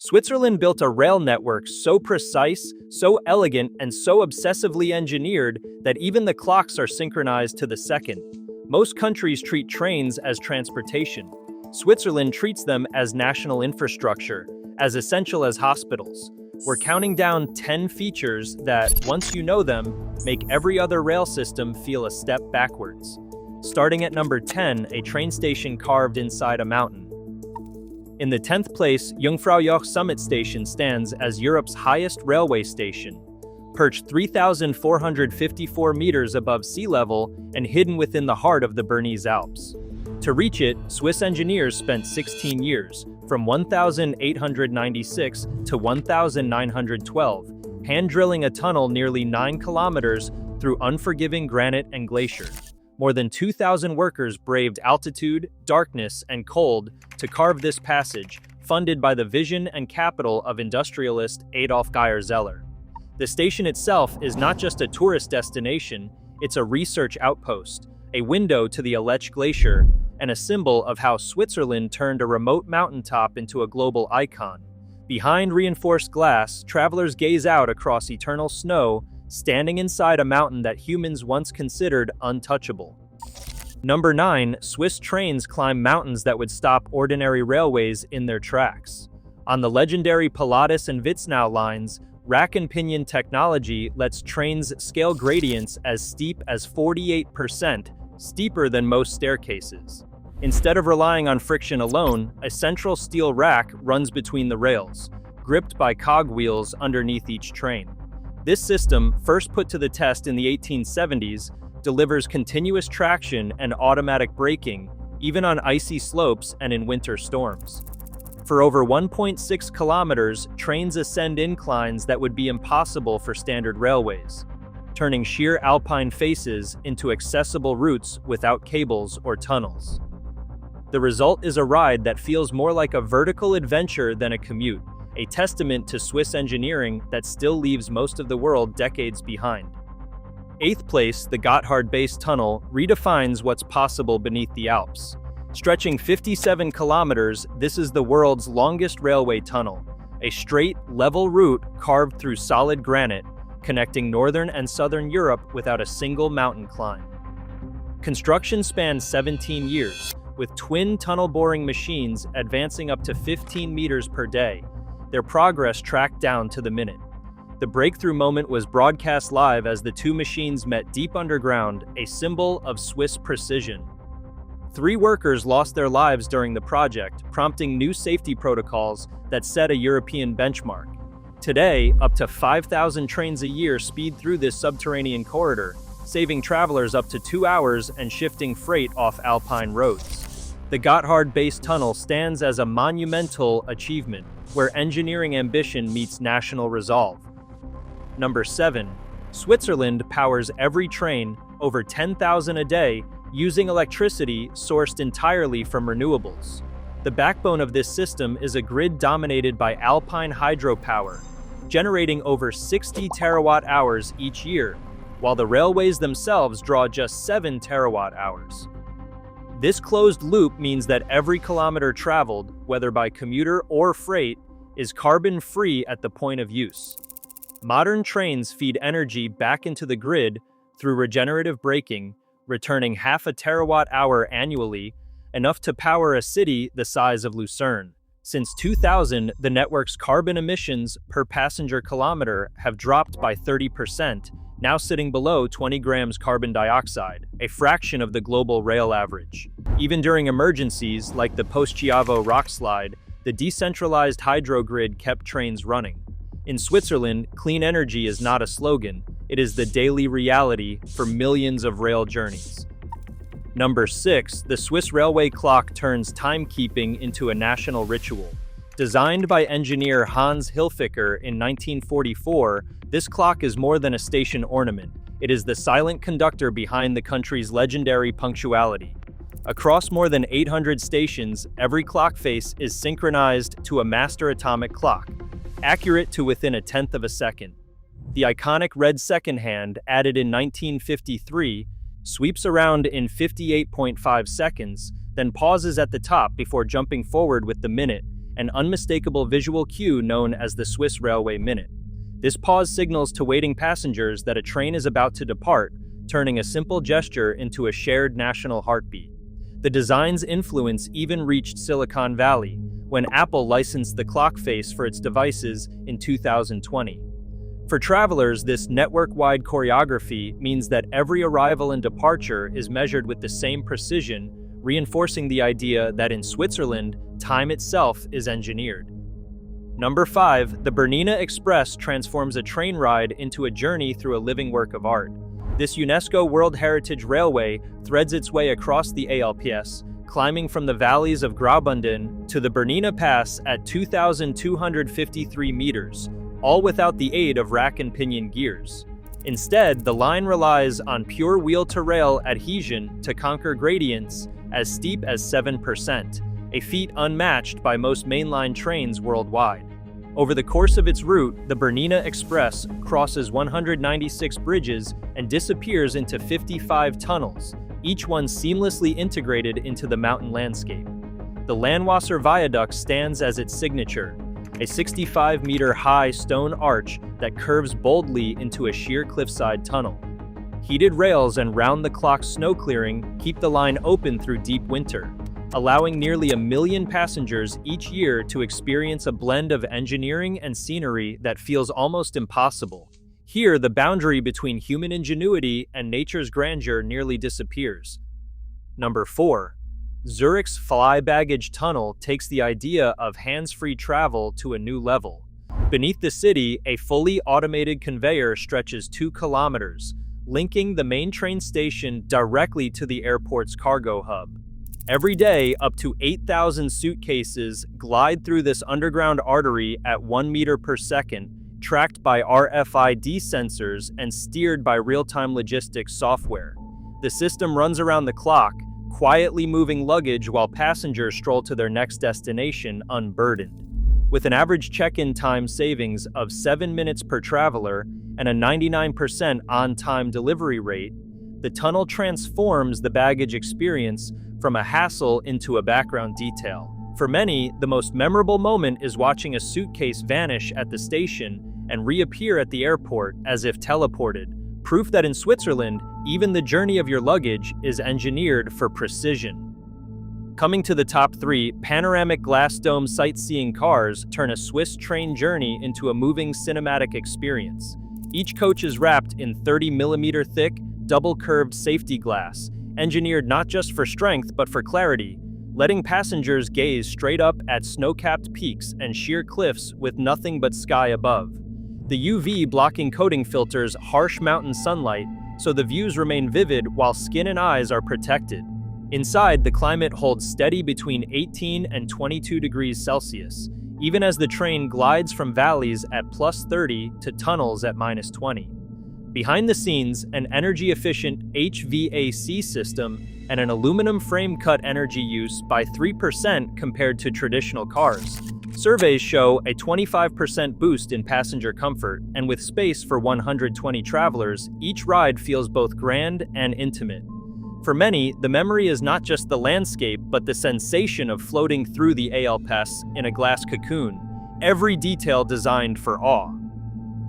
Switzerland built a rail network so precise, so elegant, and so obsessively engineered that even the clocks are synchronized to the second. Most countries treat trains as transportation. Switzerland treats them as national infrastructure, as essential as hospitals. We're counting down 10 features that, once you know them, make every other rail system feel a step backwards. Starting at number 10, a train station carved inside a mountain. In the 10th place, Jungfraujoch Summit Station stands as Europe's highest railway station. Perched 3,454 meters above sea level and hidden within the heart of the Bernese Alps. To reach it, Swiss engineers spent 16 years, from 1896 to 1912, hand-drilling a tunnel nearly 9 kilometers through unforgiving granite and glacier. More than 2,000 workers braved altitude, darkness, and cold to carve this passage, funded by the vision and capital of industrialist Adolf Geyer-Zeller. The station itself is not just a tourist destination, it's a research outpost, a window to the Aletsch Glacier, and a symbol of how Switzerland turned a remote mountaintop into a global icon. Behind reinforced glass, travelers gaze out across eternal snow, standing inside a mountain that humans once considered untouchable. Number 9, Swiss trains climb mountains that would stop ordinary railways in their tracks. On the legendary Pilatus and Witznau lines, rack-and-pinion technology lets trains scale gradients as steep as 48%, steeper than most staircases. Instead of relying on friction alone, a central steel rack runs between the rails, gripped by cogwheels underneath each train. This system, first put to the test in the 1870s, delivers continuous traction and automatic braking, even on icy slopes and in winter storms. For over 1.6 kilometers, trains ascend inclines that would be impossible for standard railways, turning sheer alpine faces into accessible routes without cables or tunnels. The result is a ride that feels more like a vertical adventure than a commute, a testament to Swiss engineering that still leaves most of the world decades behind. 8th place, the Gotthard Base Tunnel redefines what's possible beneath the Alps. Stretching 57 kilometers, this is the world's longest railway tunnel, a straight, level route carved through solid granite, connecting northern and southern Europe without a single mountain climb. Construction spanned 17 years, with twin tunnel boring machines advancing up to 15 meters per day, their progress tracked down to the minute. The breakthrough moment was broadcast live as the two machines met deep underground, a symbol of Swiss precision. 3 workers lost their lives during the project, prompting new safety protocols that set a European benchmark. Today, up to 5,000 trains a year speed through this subterranean corridor, saving travelers up to 2 hours and shifting freight off alpine roads. The Gotthard Base Tunnel stands as a monumental achievement, where engineering ambition meets national resolve. Number 7. Switzerland powers every train, over 10,000 a day, using electricity sourced entirely from renewables. The backbone of this system is a grid dominated by alpine hydropower, generating over 60 terawatt-hours each year, while the railways themselves draw just 7 terawatt-hours. This closed loop means that every kilometer traveled, whether by commuter or freight, is carbon-free at the point of use. Modern trains feed energy back into the grid through regenerative braking, returning half a terawatt-hour annually, enough to power a city the size of Lucerne. Since 2000, the network's carbon emissions per passenger kilometer have dropped by 30%, now sitting below 20 grams carbon dioxide, a fraction of the global rail average. Even during emergencies, like the Post-Chiavo rockslide, the decentralized hydrogrid kept trains running. In Switzerland, clean energy is not a slogan, it is the daily reality for millions of rail journeys. Number 6, the Swiss railway clock turns timekeeping into a national ritual. Designed by engineer Hans Hilfiger in 1944, this clock is more than a station ornament. It is the silent conductor behind the country's legendary punctuality. Across more than 800 stations, every clock face is synchronized to a master atomic clock, accurate to within a tenth of a second. The iconic red second hand, added in 1953, sweeps around in 58.5 seconds, then pauses at the top before jumping forward with the minute, an unmistakable visual cue known as the Swiss Railway Minute. This pause signals to waiting passengers that a train is about to depart, turning a simple gesture into a shared national heartbeat. The design's influence even reached Silicon Valley, when Apple licensed the clock face for its devices in 2020. For travelers, this network-wide choreography means that every arrival and departure is measured with the same precision, reinforcing the idea that in Switzerland, time itself is engineered. Number 5, the Bernina Express transforms a train ride into a journey through a living work of art. This UNESCO World Heritage Railway threads its way across the Alps, climbing from the valleys of Graubünden to the Bernina Pass at 2,253 meters, all without the aid of rack-and-pinion gears. Instead, the line relies on pure wheel-to-rail adhesion to conquer gradients as steep as 7%, a feat unmatched by most mainline trains worldwide. Over the course of its route, the Bernina Express crosses 196 bridges and disappears into 55 tunnels, each one seamlessly integrated into the mountain landscape. The Landwasser Viaduct stands as its signature, a 65-meter-high stone arch that curves boldly into a sheer cliffside tunnel. Heated rails and round-the-clock snow clearing keep the line open through deep winter, allowing nearly 1 million passengers each year to experience a blend of engineering and scenery that feels almost impossible. Here, the boundary between human ingenuity and nature's grandeur nearly disappears. Number 4. Zurich's Fly Baggage Tunnel takes the idea of hands-free travel to a new level. Beneath the city, a fully automated conveyor stretches 2 kilometers, linking the main train station directly to the airport's cargo hub. Every day, up to 8,000 suitcases glide through this underground artery at 1 meter per second, tracked by RFID sensors and steered by real-time logistics software. The system runs around the clock, quietly moving luggage while passengers stroll to their next destination unburdened. With an average check-in time savings of 7 minutes per traveler and a 99% on-time delivery rate, the tunnel transforms the baggage experience from a hassle into a background detail. For many, the most memorable moment is watching a suitcase vanish at the station and reappear at the airport as if teleported, proof that in Switzerland, even the journey of your luggage is engineered for precision. Coming to the top 3, panoramic glass dome sightseeing cars turn a Swiss train journey into a moving cinematic experience. Each coach is wrapped in 30mm thick, double-curved safety glass, engineered not just for strength but for clarity, letting passengers gaze straight up at snow-capped peaks and sheer cliffs with nothing but sky above. The UV blocking coating filters harsh mountain sunlight, so the views remain vivid while skin and eyes are protected. Inside, the climate holds steady between 18 and 22 degrees Celsius, even as the train glides from valleys at +30 to tunnels at -20. Behind the scenes, an energy-efficient HVAC system and an aluminum frame cut energy use by 3% compared to traditional cars. Surveys show a 25% boost in passenger comfort, and with space for 120 travelers, each ride feels both grand and intimate. For many, the memory is not just the landscape, but the sensation of floating through the Alps in a glass cocoon, every detail designed for awe.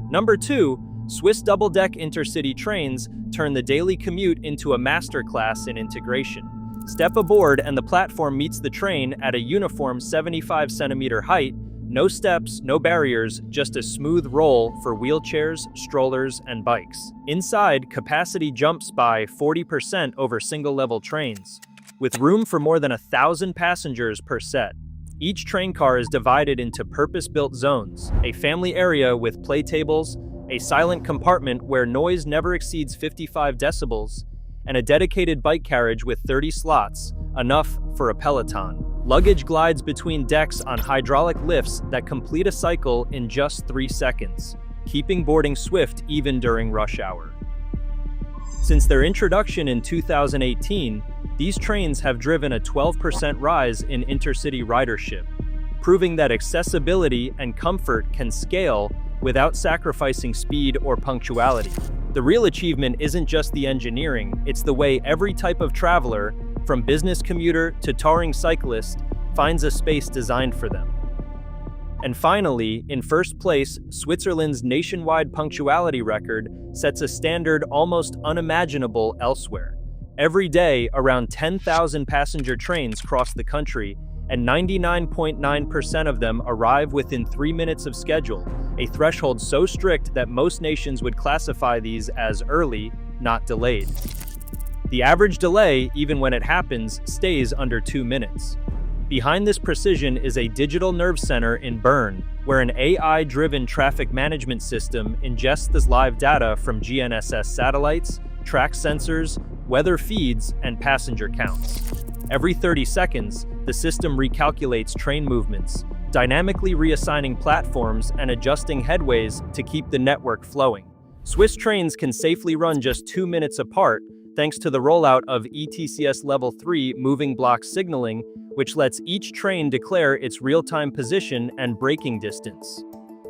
Number 2, Swiss double-deck intercity trains turn the daily commute into a masterclass in integration. Step aboard and the platform meets the train at a uniform 75-centimeter height, no steps, no barriers, just a smooth roll for wheelchairs, strollers, and bikes. Inside, capacity jumps by 40% over single-level trains, with room for more than 1,000 passengers per set. Each train car is divided into purpose-built zones, a family area with play tables, a silent compartment where noise never exceeds 55 decibels, and a dedicated bike carriage with 30 slots, enough for a peloton. Luggage glides between decks on hydraulic lifts that complete a cycle in just 3 seconds, keeping boarding swift even during rush hour. Since their introduction in 2018, these trains have driven a 12% rise in intercity ridership, proving that accessibility and comfort can scale without sacrificing speed or punctuality. The real achievement isn't just the engineering, it's the way every type of traveler, from business commuter to touring cyclist, finds a space designed for them. And finally, in first place, Switzerland's nationwide punctuality record sets a standard almost unimaginable elsewhere. Every day, around 10,000 passenger trains cross the country, and 99.9% of them arrive within 3 minutes of schedule, a threshold so strict that most nations would classify these as early, not delayed. The average delay, even when it happens, stays under 2 minutes. Behind this precision is a digital nerve center in Bern, where an AI-driven traffic management system ingests this live data from GNSS satellites, track sensors, weather feeds, and passenger counts. Every 30 seconds, the system recalculates train movements, dynamically reassigning platforms and adjusting headways to keep the network flowing. Swiss trains can safely run just 2 minutes apart, thanks to the rollout of ETCS Level 3 moving block signaling, which lets each train declare its real-time position and braking distance.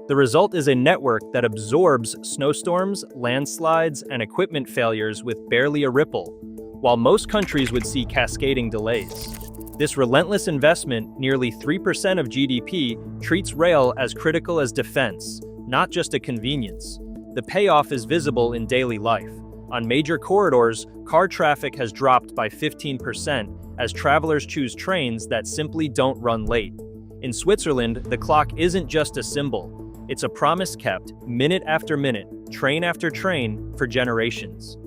The result is a network that absorbs snowstorms, landslides, and equipment failures with barely a ripple, while most countries would see cascading delays. This relentless investment, nearly 3% of GDP, treats rail as critical as defense, not just a convenience. The payoff is visible in daily life. On major corridors, car traffic has dropped by 15% as travelers choose trains that simply don't run late. In Switzerland, the clock isn't just a symbol. It's a promise kept, minute after minute, train after train, for generations.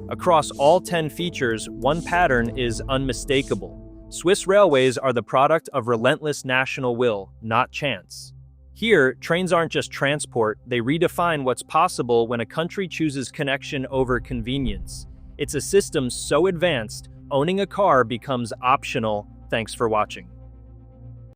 Across all 10 features, one pattern is unmistakable. Swiss railways are the product of relentless national will, not chance. Here, trains aren't just transport, they redefine what's possible when a country chooses connection over convenience. It's a system so advanced, owning a car becomes optional. Thanks for watching.